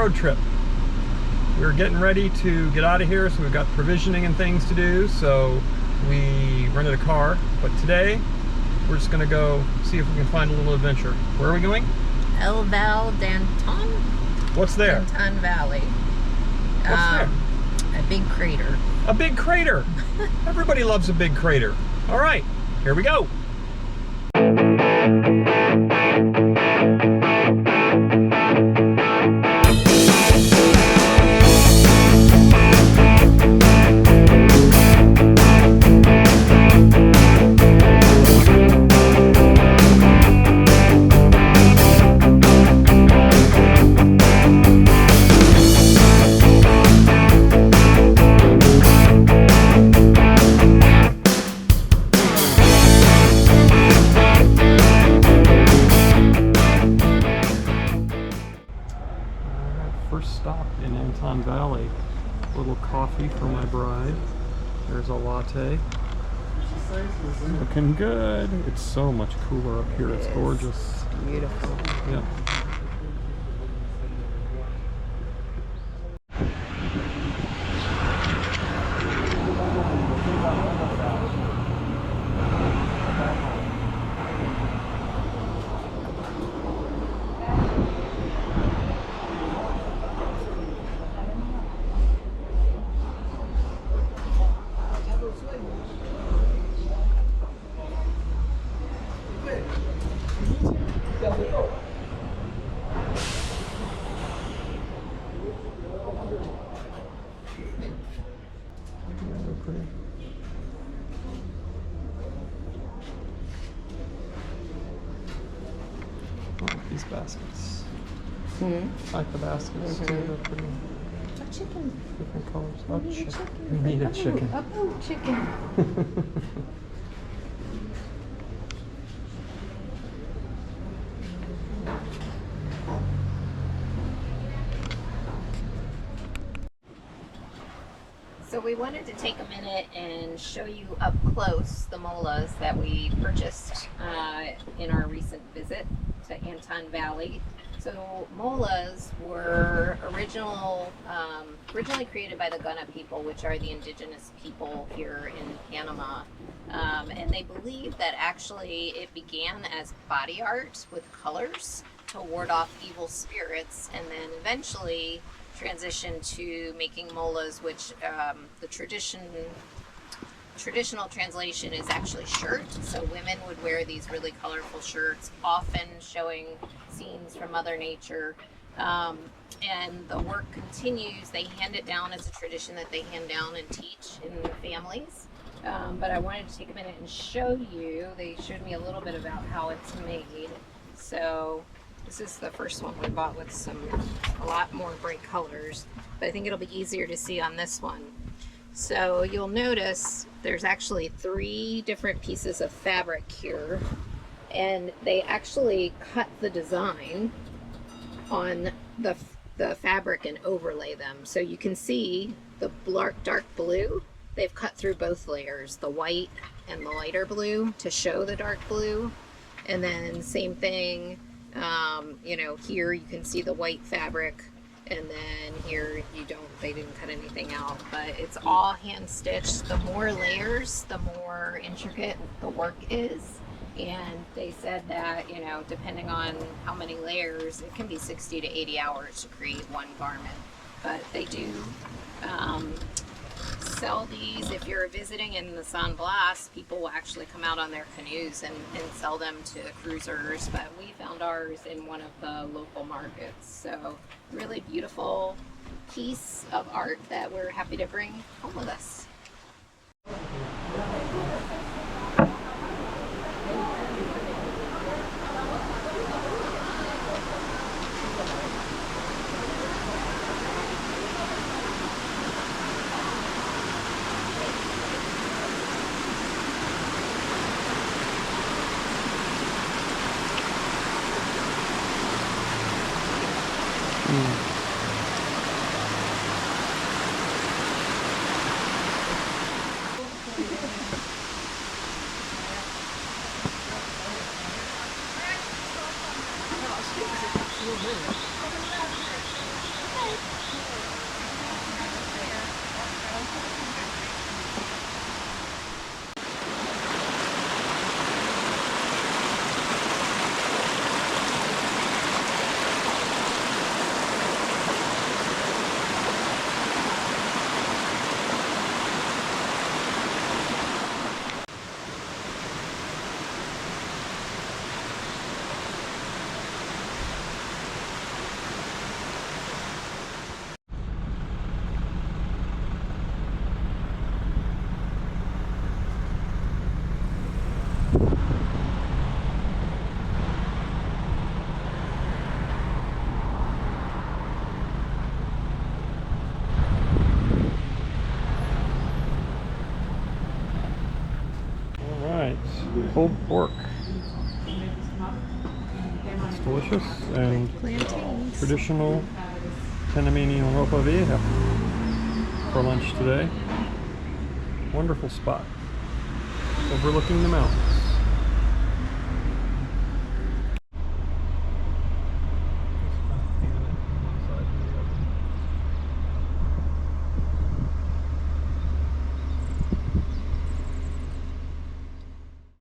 road trip. We're getting ready to get out of here, so we've got provisioning and things to do, so we rented a car. But today, we're just gonna go see if we can find a little adventure. Where are we going? El Val d'Anton? What's there? Anton Valley. What's there? A big crater. A big crater! Everybody loves a big crater. All right, here we go. First stop in Anton Valley. A little coffee for my bride. There's a latte. Looking good. It's so much cooler up here. It's gorgeous. Beautiful. Yeah. These baskets. I like the baskets too. They're pretty. A chicken. Different colors. We Oh, need a chicken. chicken. We need a chicken. Oh, chicken. So we wanted to take a minute and show you up close the molas that we purchased in our recent visit to Anton Valley. So molas were originally created by the Guna people, which are the indigenous people here in Panama. And they believe that actually it began as body art with colors to ward off evil spirits, and then eventually transition to making molas, which the traditional translation is actually shirt. So women would wear these really colorful shirts, often showing scenes from Mother Nature. And the work continues. They hand it down as a tradition that they hand down and teach in families. But I wanted to take a minute and show you. They showed me a little bit about how it's made. So this is the first one we bought with a lot more bright colors, but I think it'll be easier to see on this one. So you'll notice there's actually 3 different pieces of fabric here, and they actually cut the design on the fabric and overlay them. So you can see the dark blue, they've cut through both layers, the white and the lighter blue, to show the dark blue. And then same thing, here you can see the white fabric, and then here they didn't cut anything out, but it's all hand stitched. The more layers, the more intricate the work is. And they said that, depending on how many layers, it can be 60 to 80 hours to create one garment. But they do sell these. If you're visiting in the San Blas, people will actually come out on their canoes and sell them to cruisers, but we found ours in one of the local markets. So really beautiful piece of art that we're happy to bring home with us. All right, pulled pork. It's delicious and Plantains. traditional Panamanian ropa vieja for lunch today. Wonderful spot overlooking the mountains.